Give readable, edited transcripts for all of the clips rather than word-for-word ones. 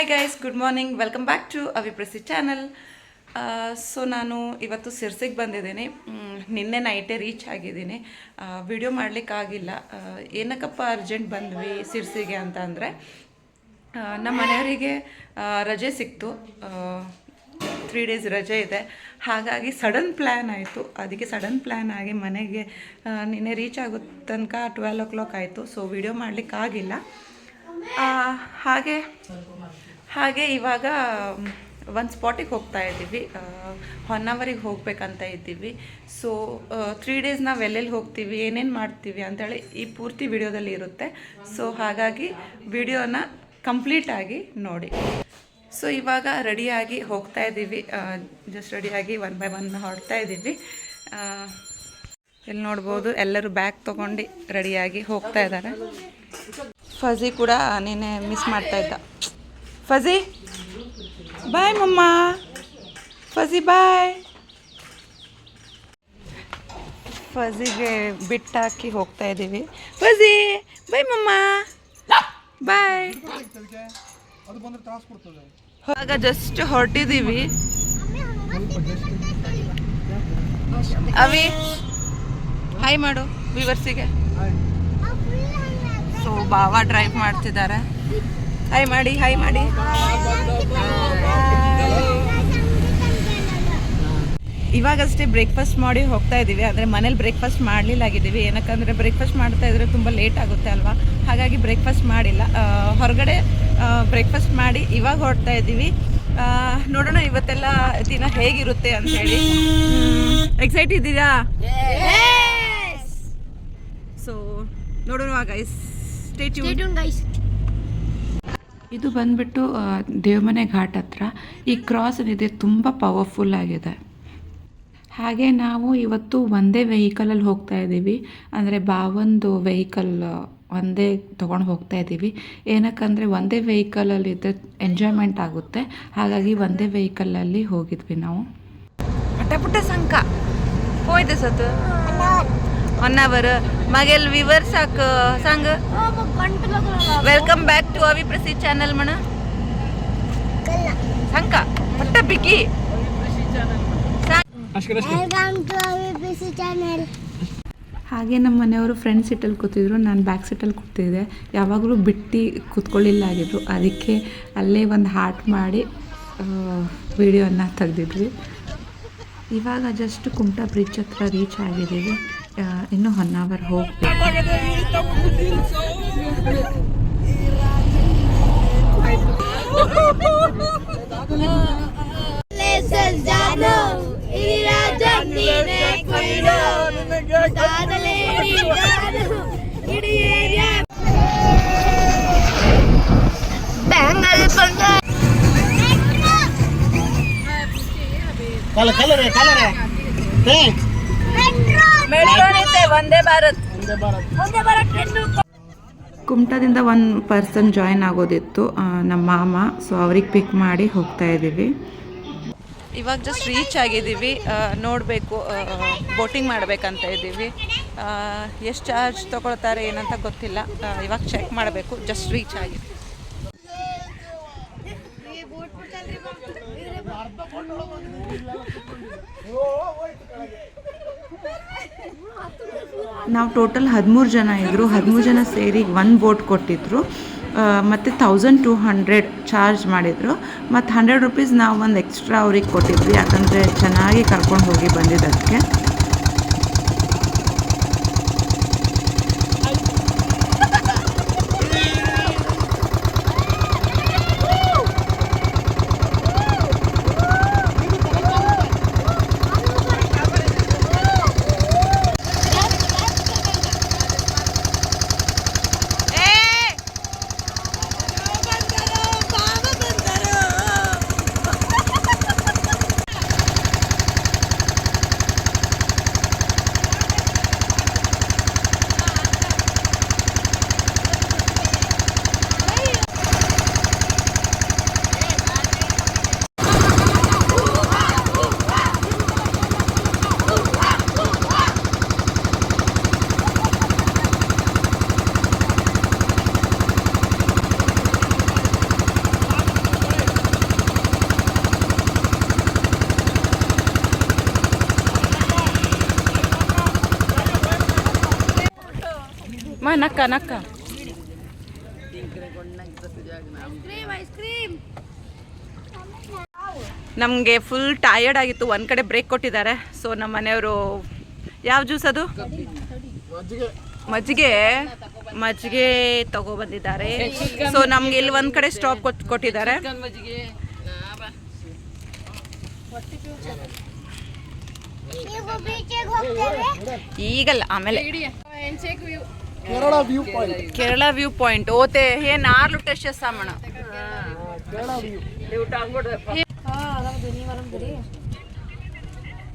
Hi guys, good morning. Welcome back to ಅವಿಪ್ರಸಿ channel. So ನಾನು ಇವತ್ತು ಸಿರ್ಸಿಗೆ ಬಂದಿದ್ದೀನಿ. ನಿನ್ನೆ ನೈಟೇ ರೀಚ್ ಆಗಿದ್ದೀನಿ. ವಿಡಿಯೋ ಮಾಡಲಿಕ್ಕಾಗಿಲ್ಲ. ಏನಕ್ಕಪ್ಪ ಅರ್ಜೆಂಟ್ ಬಂದ್ವಿ ಸಿರ್ಸಿಗೆ ಅಂತ ಅಂದರೆ, ನಮ್ಮ ಮನೆಯವರಿಗೆ ರಜೆ ಸಿಕ್ತು. 3 ಡೇಸ್ ರಜೆ ಇದೆ. ಹಾಗಾಗಿ ಸಡನ್ ಪ್ಲ್ಯಾನ್ ಆಯಿತು. ಅದಕ್ಕೆ ಸಡನ್ ಪ್ಲ್ಯಾನ್ ಆಗಿ ಮನೆಗೆ ನಿನ್ನೆ ರೀಚ್ ಆಗೋ ತನಕ 12 o'clock ಆಯಿತು. ಸೊ ವಿಡಿಯೋ ಮಾಡಲಿಕ್ಕಾಗಿಲ್ಲ. ಹಾಗೆ ಇವಾಗ ಒಂದು ಸ್ಪಾಟಿಗೆ ಹೋಗ್ತಾ ಇದ್ದೀವಿ. ಹೊನ್ನಾವರಿಗೆ ಹೋಗ್ಬೇಕಂತ ಇದ್ದೀವಿ. ಸೊ 3 ಡೇಸ್ ನಾವು ಎಲ್ಲೆಲ್ಲಿ ಹೋಗ್ತೀವಿ, ಏನೇನು ಮಾಡ್ತೀವಿ ಅಂಥೇಳಿ ಈ ಪೂರ್ತಿ ವಿಡಿಯೋದಲ್ಲಿ ಇರುತ್ತೆ. ಸೊ ಹಾಗಾಗಿ ವಿಡಿಯೋನ ಕಂಪ್ಲೀಟಾಗಿ ನೋಡಿ. ಸೊ ಇವಾಗ ರೆಡಿಯಾಗಿ ಹೋಗ್ತಾ ಇದ್ದೀವಿ. ಜಸ್ಟ್ ರೆಡಿಯಾಗಿ 1 by 1 ಹೊರಡ್ತಾ ಇದ್ದೀವಿ. ಇಲ್ಲಿ ನೋಡ್ಬೋದು, ಎಲ್ಲರೂ ಬ್ಯಾಗ್ ತೊಗೊಂಡು ರೆಡಿಯಾಗಿ ಹೋಗ್ತಾ ಇದ್ದಾರೆ. ಫಜಿ ಕೂಡ ನೀನೆ ಮಿಸ್ ಮಾಡ್ತಾ ಇದ್ದ. ಫಜಿ ಬಾಯ್ ಮಮ್ಮ. ಫಜಿ ಬಾಯ್. ಫಜಿಗೆ ಬಿಟ್ಟಾಕಿ ಹೋಗ್ತಾ ಇದ್ದೀವಿ. ಫಜಿ ಬಾಯ್ ಮಮ್ಮ, ಬಾಯ್. ಆಗ ಜಸ್ಟ್ ಹೊರಟಿದ್ದೀವಿ. ಅವಿ ಹಾಯ್ ಮಾಡು ವಿವರ್ಸಿಗೆ. ಸೊ ಬಾವ ಡ್ರೈವ್ ಮಾಡ್ತಿದ್ದಾರೆ. ಹಾಯ್ ಮಾಡಿ, ಹಾಯ್ ಮಾಡಿ. ಇವಾಗಷ್ಟೇ ಬ್ರೇಕ್ಫಾಸ್ಟ್ ಮಾಡಿ ಹೋಗ್ತಾ ಇದ್ದೀವಿ. ಅಂದರೆ ಮನೇಲಿ ಬ್ರೇಕ್ಫಾಸ್ಟ್ ಮಾಡಲಿಲ್ಲಾಗಿದ್ದೀವಿ. ಏನಕ್ಕಂದರೆ ಬ್ರೇಕ್ಫಾಸ್ಟ್ ಮಾಡ್ತಾ ಇದ್ರೆ ತುಂಬ ಲೇಟ್ ಆಗುತ್ತೆ ಅಲ್ವಾ. ಹಾಗಾಗಿ ಬ್ರೇಕ್ಫಾಸ್ಟ್ ಮಾಡಿಲ್ಲ. ಹೊರಗಡೆ ಬ್ರೇಕ್ಫಾಸ್ಟ್ ಮಾಡಿ ಇವಾಗ ಹೊರಡ್ತಾ ಇದ್ದೀವಿ. ನೋಡೋಣ ಇವತ್ತೆಲ್ಲ ದಿನ ಹೇಗಿರುತ್ತೆ ಅಂಥೇಳಿ. ಎಕ್ಸೈಟ್ ಇದ್ದೀರಾ? ಸೊ ನೋಡೋಣ ಗೈಸ್. Stay tune guys. ಇದು ಬಂದ್ಬಿಟ್ಟು ದೇವಮನೆ ಘಾಟ್ ಹತ್ರ. ಈ ಕ್ರಾಸ್ ಏನಿದೆ ತುಂಬ ಪವರ್ಫುಲ್ ಆಗಿದೆ. ಹಾಗೆ ನಾವು ಇವತ್ತು ಒಂದೇ ವೆಹಿಕಲಲ್ಲಿ ಹೋಗ್ತಾ ಇದ್ದೀವಿ. ಅಂದರೆ ಬಾವೊಂದು ವೆಹಿಕಲ್ ಒಂದೇ ತೊಗೊಂಡು ಹೋಗ್ತಾ ಇದ್ದೀವಿ. ಏನಕ್ಕಂದರೆ ಒಂದೇ ವೆಹಿಕಲಲ್ಲಿ ಇದ್ದರೆ ಎಂಜಾಯ್ಮೆಂಟ್ ಆಗುತ್ತೆ. ಹಾಗಾಗಿ ಒಂದೇ ವೆಹಿಕಲಲ್ಲಿ ಹೋಗಿದ್ವಿ ನಾವು. ಪುಟ್ಟ ಸಂಕ ಹೋಯ್ತು ಸತ್ತು 1 hour ಮಗೆಲ್ ವಿವರ್ ಸಾಕು ಸಂಗ. ವೆಲ್ಕಮ್ ಬ್ಯಾಕ್ ಟು ಅವಿಪ್ರಸಿ ಚಾನಲ್ ಮಣ ಸಂಕ ಪಟ್ಟ ಬಿಕ್ಕಿ. ಹಾಗೆ ನಮ್ಮ ಮನೆಯವರು ಫ್ರಂಟ್ ಸೀಟಲ್ಲಿ ಕೂತಿದ್ರು, ನಾನು ಬ್ಯಾಕ್ ಸೀಟಲ್ಲಿ ಕೂತಿದ್ದೆ. ಯಾವಾಗಲೂ ಬಿಟ್ಟು ಕೂತ್ಕೊಳ್ಳಿಲ್ಲ ಆಗಿದ್ರು. ಅದಕ್ಕೆ ಅಲ್ಲೇ ಒಂದು ಹಾರ್ಟ್ ಮಾಡಿ ವಿಡಿಯೋನ ತೆಗೆದಿದ್ವಿ. ಇವಾಗ ಜಸ್ಟ್ ಕುಮಟಾ ಬ್ರಿಡ್ಜ್ ಹತ್ರ ರೀಚ್ ಆಗಿದ್ದೀವಿ. ಇನ್ನೂ 1 hour ಹೋಗ್ಬೇಕು. ವಂದೇ ಭಾರತ್. ಕುಮಟಾದಿಂದ 1 person ಜಾಯಿನ್ ಆಗೋದಿತ್ತು, ನಮ್ಮ ಮಾಮ. ಸೊ ಅವ್ರಿಗೆ ಪಿಕ್ ಮಾಡಿ ಹೋಗ್ತಾ ಇದ್ದೀವಿ. ಇವಾಗ ಜಸ್ಟ್ ರೀಚ್ ಆಗಿದ್ದೀವಿ. ನೋಡಬೇಕು, ಬೋಟಿಂಗ್ ಮಾಡಬೇಕಂತ ಇದ್ದೀವಿ. ಎಷ್ಟು ಚಾರ್ಜ್ ತೊಗೊಳ್ತಾರೆ ಏನಂತ ಗೊತ್ತಿಲ್ಲ. ಇವಾಗ ಚೆಕ್ ಮಾಡಬೇಕು. ಜಸ್ಟ್ ರೀಚ್ ಆಗಿದೆ. ನಾವು ಟೋಟಲ್ 13 ಜನ ಇದ್ದರು. 13 ಜನ ಸೇರಿ 1 ಬೋಟ್ ಕೊಟ್ಟಿದ್ರು. ಮತ್ತು 1200 ಚಾರ್ಜ್ ಮಾಡಿದರು. ಮತ್ತು 100 rupees ನಾವು ಒಂದು ಎಕ್ಸ್ಟ್ರಾ ಅವ್ರಿಗೆ ಕೊಟ್ಟಿದ್ವಿ, ಯಾಕಂದರೆ ಚೆನ್ನಾಗಿ ಕರ್ಕೊಂಡು ಹೋಗಿ ಬಂದಿದ್ದಕ್ಕೆ. ನಕ್ಕ ನಕ್ಕ. ನಮಗೆ ಫುಲ್ ಟಯರ್ಡ್ ಆಗಿತ್ತು, ಒಂದು ಕಡೆ ಬ್ರೇಕ್ ಕೊಟ್ಟಿದ್ದಾರೆ. ಸೊ ನಮ್ಮ ಮನೆಯವರು ಯಾವ ಜ್ಯೂಸ್ ಅದು ಮಜ್ಜಿಗೆ ತಗೊಬಂದಿದ್ದಾರೆ. ಸೊ ನಮ್ಗೆ ಇಲ್ಲಿ ಒಂದು ಕಡೆ ಸ್ಟಾಪ್ ಕೊಟ್ಟಿದ್ದಾರೆ. ಈಗಲ್ಲ, ಆಮೇಲೆ ಕೇರಳ ವ್ಯೂ ಪಾಯಿಂಟ್ ಓತೆ ಹೇ ನಾರ್ಲು ಟೆಸ್ಟ್ చేస్తామಣ.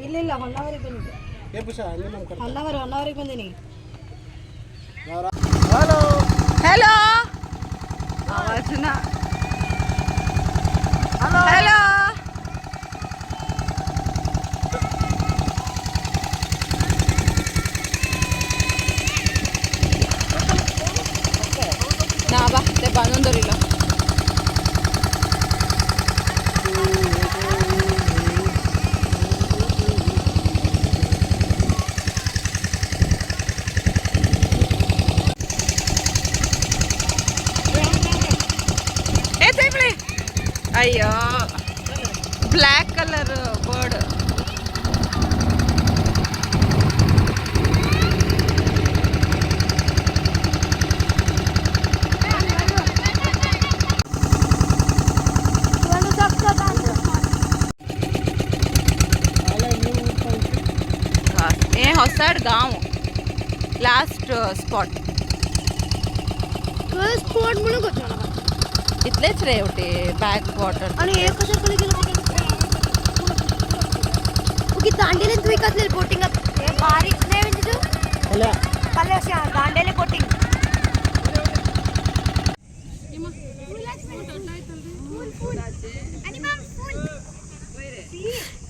ಇಲ್ಲ ಹೊನ್ನಾವರಿಗೆ ಬಂದಿದ್ದೆ. ಹೊನ್ನಾವರಿಗೆ ಬಂದಿನಿ. हेलो आवाज ना हेलो ना बा ते बांधोरिलो ಅಯ್ಯೋ ಬ್ಲ್ಯಾಕ್ ಕಲರ್ ಬರ್ಡ್. ये होसाड गांव लास्ट स्पॉट म्हणून इतलेच रे होते बॅक वॉटर. आणि एक कशा खाली गेलो की दांडेले तुम्ही कसले बोटिंग हे बारीक नाही म्हणजे तू खाली असे दांडेले बोटिंग.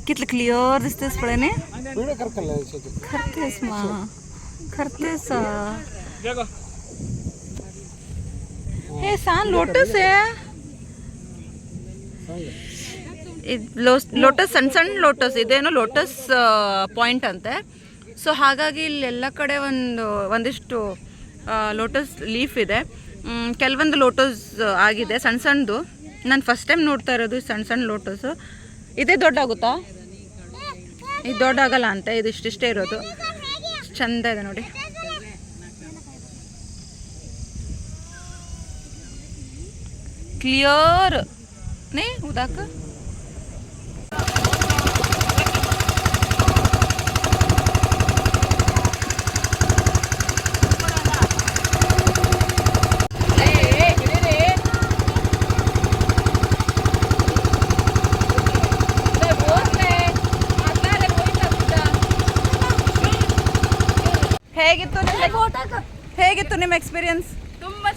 कितलं क्लिअर दिसतेस पळेने खरतेस मा खरतेस. हे सान ಲೋಟಸ್ ಲೋಟಸ್ ಸಣ್ಣ ಸಣ್ಣ ಲೋಟಸ್ ಇದೇನೋ ಲೋಟಸ್ ಪಾಯಿಂಟ್ ಅಂತೆ. ಸೊ ಹಾಗಾಗಿ ಇಲ್ಲೆಲ್ಲ ಕಡೆ ಒಂದಿಷ್ಟು ಲೋಟಸ್ ಲೀಫ್ ಇದೆ. ಕೆಲವೊಂದು ಲೋಟಸ್ ಆಗಿದೆ ಸಣ್ಣ ಸಣ್ಣದು. ನಾನು ಫಸ್ಟ್ ಟೈಮ್ ನೋಡ್ತಾ ಇರೋದು ಸಣ್ಣ ಸಣ್ಣ ಲೋಟಸ್. ಇದೇ ದೊಡ್ಡ ಆಗುತ್ತಾ? ಇದು ದೊಡ್ಡ ಆಗಲ್ಲ ಅಂತ, ಇದು ಇಷ್ಟಿಷ್ಟೇ ಇರೋದು. ಚಂದ ಇದೆ ನೋಡಿ. क्लियर नाही उदाक. ಹೇಗಿತ್ತು ನಿಮ್ಮ ಎಕ್ಸ್ಪೀರಿಯನ್ಸ್? ತುಂಬಾ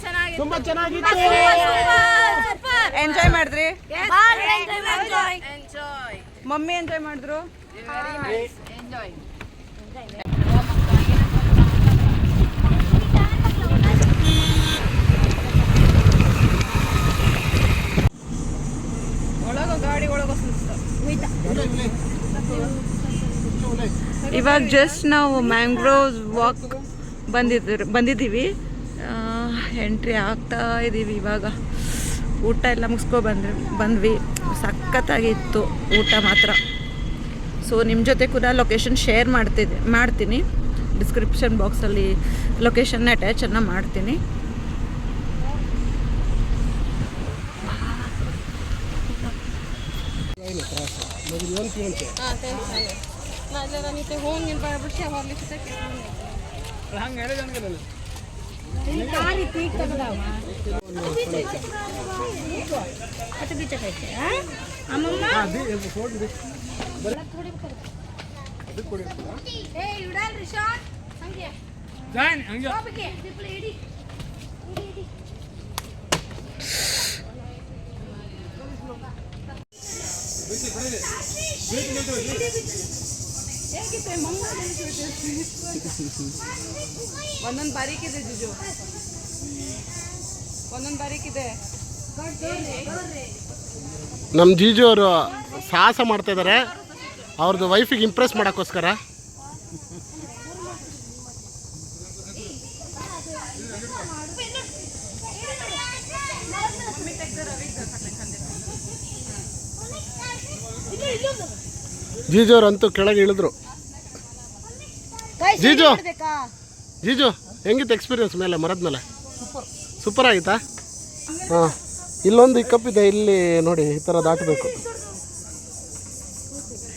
ಚೆನ್ನಾಗಿತ್ತು. ಎಂಜಾಯ್ ಮಾಡಿದ್ರಿ? ಮಮ್ಮಿ ಎಂಜಾಯ್ ಮಾಡಿದ್ರು? ಒಳಗ ಗಾಡಿ ಒಳಗ ಇವಾಗ ಜಸ್ಟ್ ನಾವು ಮ್ಯಾಂಗ್ರೋವ್ ವಾಕ್ ಬಂದಿದ್ದೀವಿ. ಎಂಟ್ರಿ ಆಗ್ತಾ ಇದ್ದೀವಿ ಇವಾಗ. ಊಟ ಎಲ್ಲ ಬಂದ್ವಿ. ಸಖತ್ತಾಗಿತ್ತು ಊಟ ಮಾತ್ರ. ಸೊ ನಿಮ್ಮ ಜೊತೆ ಕೂಡ ಲೊಕೇಶನ್ ಶೇರ್ ಮಾಡ್ತೀನಿ. ಡಿಸ್ಕ್ರಿಪ್ಷನ್ ಬಾಕ್ಸಲ್ಲಿ ಲೊಕೇಶನ್ನ ಅಟ್ಯಾಚನ್ನು ಮಾಡ್ತೀನಿ. ಒಂದೊಂದು ಬಾರೀಕಿದೆ ಜಿಜು, ಒಂದೊಂದು ಬಾರೀಕಿದೆ. ನಮ್ಮ ಜೀಜು ಅವರು ಸಾಹಸ ಮಾಡ್ತಾ ಇದ್ದಾರೆ ಅವ್ರದ್ದು ವೈಫಿಗೆ ಇಂಪ್ರೆಸ್ ಮಾಡೋಕ್ಕೋಸ್ಕರ. ಜೀಜೋರಂತೂ ಕೆಳಗೆ ಇಳಿದ್ರು. ಜೀಜು ಜೀಜು ಹೆಂಗಿತ್ತು ಎಕ್ಸ್ಪೀರಿಯನ್ಸ್ ಮೇಲೆ ಮರದ ಮೇಲೆ? ಸೂಪರ್ ಆಗಿತ್ತಾ? ಹಾಂ, ಇಲ್ಲೊಂದು ಇಕ್ಕಪ್ಪಿದೆ, ಇಲ್ಲಿ ನೋಡಿ ಈ ಥರ ದಾಟಬೇಕು.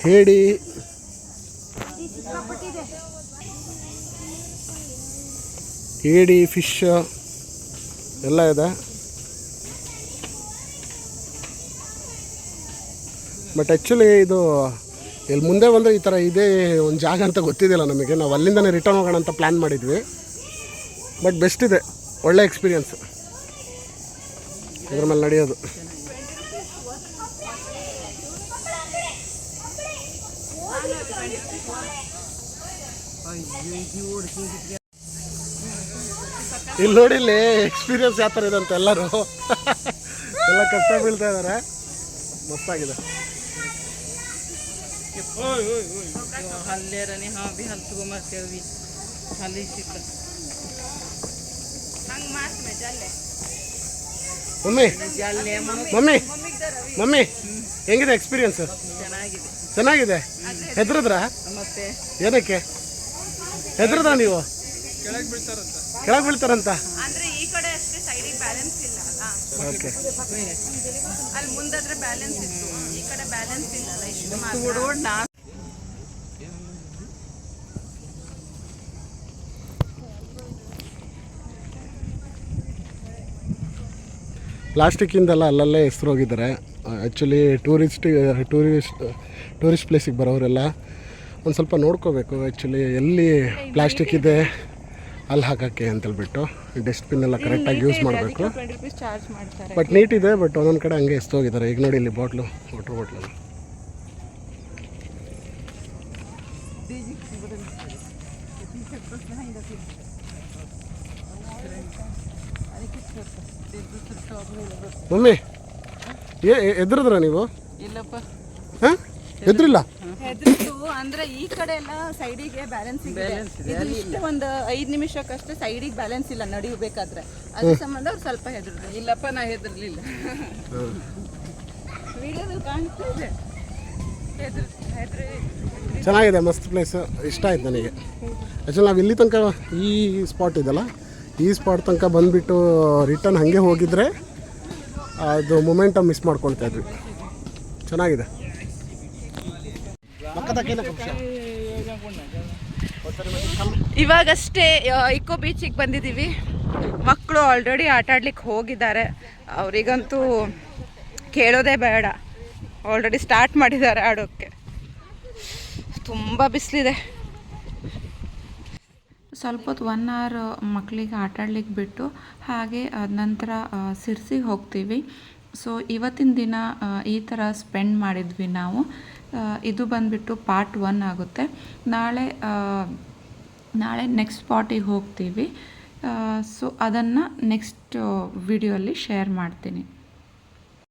ಹೇಳಿ ಏಡಿ ಫಿಶ್ ಎಲ್ಲ ಇದೆ. ಬಟ್ ಆ್ಯಕ್ಚುಲಿ ಇದು ಇಲ್ಲಿ ಮುಂದೆ ಬಂದರೆ ಈ ಥರ ಇದೇ ಒಂದು ಜಾಗ ಅಂತ ಗೊತ್ತಿದ್ದಿಲ್ಲ ನಮಗೆ. ನಾವು ಅಲ್ಲಿಂದನೇ ರಿಟರ್ನ್ ಹೋಗೋಣ ಅಂತ ಪ್ಲ್ಯಾನ್ ಮಾಡಿದ್ವಿ. ಬಟ್ ಬೆಸ್ಟ್ ಇದೆ, ಒಳ್ಳೆ ಎಕ್ಸ್ಪೀರಿಯನ್ಸ್ ಇದ್ರ ಮೇಲೆ ನಡೆಯೋದು. ಇಲ್ಲಿ ನೋಡಿ, ಇಲ್ಲಿ ಎಕ್ಸ್ಪೀರಿಯನ್ಸ್ ಯಾವ ಥರ ಇದೆ ಅಂತ ಎಲ್ಲರೂ ಎಲ್ಲ ಕಷ್ಟ ಬೀಳ್ತಾ ಇದ್ದಾರೆ. ಮಸ್ತಾಗಿದೆ. ಮಮ್ಮಿ ಮಮ್ಮಿ ಮಮ್ಮಿ ಹೆಂಗಿದೆ ಎಕ್ಸ್ಪೀರಿಯನ್ಸ್? ಚೆನ್ನಾಗಿದೆ. ಹೆದ್ರದ್ರಾ? ಏನಕ್ಕೆ ಹೆದ್ರದ ನೀವು? ಕೆಳಗೆ ಬೀಳ್ತಾರಂತ. ಓಕೆ, ಅಲ್ಲಿ ಮುಂದಾದ್ರೆ ಬ್ಯಾಲೆನ್ಸ್ ಇತ್ತು, ಈ ಕಡೆ ಬ್ಯಾಲೆನ್ಸ್ ಇಲ್ಲ. ಇಷ್ಟು ಪ್ಲಾಸ್ಟಿಕ್ಕಿಂದೆಲ್ಲ ಅಲ್ಲಲ್ಲೇ ಹೆಸ್ರು ಹೋಗಿದ್ದಾರೆ. ಆ್ಯಕ್ಚುಲಿ ಟೂರಿಸ್ಟ್ ಪ್ಲೇಸಿಗೆ ಬರೋರೆಲ್ಲ ಒಂದು ಸ್ವಲ್ಪ ನೋಡ್ಕೋಬೇಕು. ಆ್ಯಕ್ಚುಲಿ ಎಲ್ಲಿ ಪ್ಲಾಸ್ಟಿಕ್ ಇದೆ ಅಲ್ಲಿ ಹಾಕೋಕ್ಕೆ ಅಂತೇಳ್ಬಿಟ್ಟು ಡಸ್ಟ್ಬಿನ್ ಎಲ್ಲ ಕರೆಕ್ಟಾಗಿ ಯೂಸ್ ಮಾಡಬೇಕು. ಬಟ್ ನೀಟ್ ಇದೆ, ಬಟ್ ಒಂದೊಂದು ಕಡೆ ಹಂಗೆ ಎಸ್ತೋಗಿದ್ದಾರೆ. ಈಗ ನೋಡಿ ಇಲ್ಲಿ ಬಾಟ್ಲು, ವಾಟರ್ ಬಾಟ್ಲಲ್ಲ. ಮಮ್ಮಿ ಎದ್ರದ್ರ ನೀವು? ಇಲ್ಲಪ್ಪ, ಹಾಂ ಎದ್ರಿಲ್ಲ. ಹೆದರಿತು ಅಂದ್ರೆ ಈ ಕಡೆ ಎಲ್ಲ ಸೈಡಿಗೆ ಬ್ಯಾಲೆನ್ಸ್ ಇದೆ. ಇಷ್ಟು ಒಂದು 5 ನಿಮಿಷಕ್ಕಷ್ಟೇ ಸೈಡಿಗೆ ಬ್ಯಾಲೆನ್ಸ್ ಇಲ್ಲ ನಡೆಯಬೇಕಾದ್ರೆ. ಅದ್ರ ಸಂಬಂಧ ಅವ್ರು ಸ್ವಲ್ಪ ಹೆದರಿದ್ರು. ಇಲ್ಲಪ್ಪ, ನಾ ಹೆದರ್ಲಿಲ್ಲ. ವಿಡಿಯೋದಲ್ಲಿ ಕಾಣ್ತಾ ಇದೆ. ಚೆನ್ನಾಗಿದೆ, ಮಸ್ತ್ ಪ್ಲೇಸ್, ಇಷ್ಟ ಆಯ್ತು ನನಗೆ. ಆ್ಯಕ್ಚುಲಿ ನಾವು ಇಲ್ಲಿ ತನಕ ಈ ಸ್ಪಾಟ್ ಇದೆಲ್ಲ, ಈ ಸ್ಪಾಟ್ ತನಕ ಬಂದುಬಿಟ್ಟು ರಿಟರ್ನ್ ಹಾಗೆ ಹೋಗಿದ್ರೆ ಅದು ಮೊಮೆಂಟಮ್ ಮಿಸ್ ಮಾಡ್ಕೊಳ್ತಾ ಇದ್ವಿ. ಚೆನ್ನಾಗಿದೆ. ಇವಾಗಷ್ಟೇ ಇಕೋ ಬೀಚಿಗೆ ಬಂದಿದ್ದೀವಿ. ಮಕ್ಕಳು ಆಲ್ರೆಡಿ ಆಟ ಆಡ್ಲಿಕ್ಕೆ ಹೋಗಿದ್ದಾರೆ. ಅವರಿಗಂತೂ ಕೇಳೋದೇ ಬೇಡ, ಆಲ್ರೆಡಿ ಸ್ಟಾರ್ಟ್ ಮಾಡಿದ್ದಾರೆ ಆಡೋಕ್ಕೆ. ತುಂಬ ಬಿಸಿಲಿದೆ. ಸ್ವಲ್ಪ ಹೊತ್ತು 1 ಅವರ್ ಮಕ್ಕಳಿಗೆ ಆಟ ಆಡ್ಲಿಕ್ಕೆ ಬಿಟ್ಟು ಹಾಗೆ ನಂತರ ಸಿರ್ಸಿಗೆ ಹೋಗ್ತೀವಿ. ಸೊ ಇವತ್ತಿನ ದಿನ ಈ ಥರ ಸ್ಪೆಂಡ್ ಮಾಡಿದ್ವಿ ನಾವು. ಇದು ಬಂದುಬಿಟ್ಟು ಪಾರ್ಟ್ 1 ಆಗುತ್ತೆ. ನಾಳೆ ನೆಕ್ಸ್ಟ್ ಸ್ಪಾಟಿಗೆ ಹೋಗ್ತೀವಿ. ಸೊ ಅದನ್ನು ನೆಕ್ಸ್ಟ್ ವಿಡಿಯೋಲ್ಲಿ ಶೇರ್ ಮಾಡ್ತೀನಿ.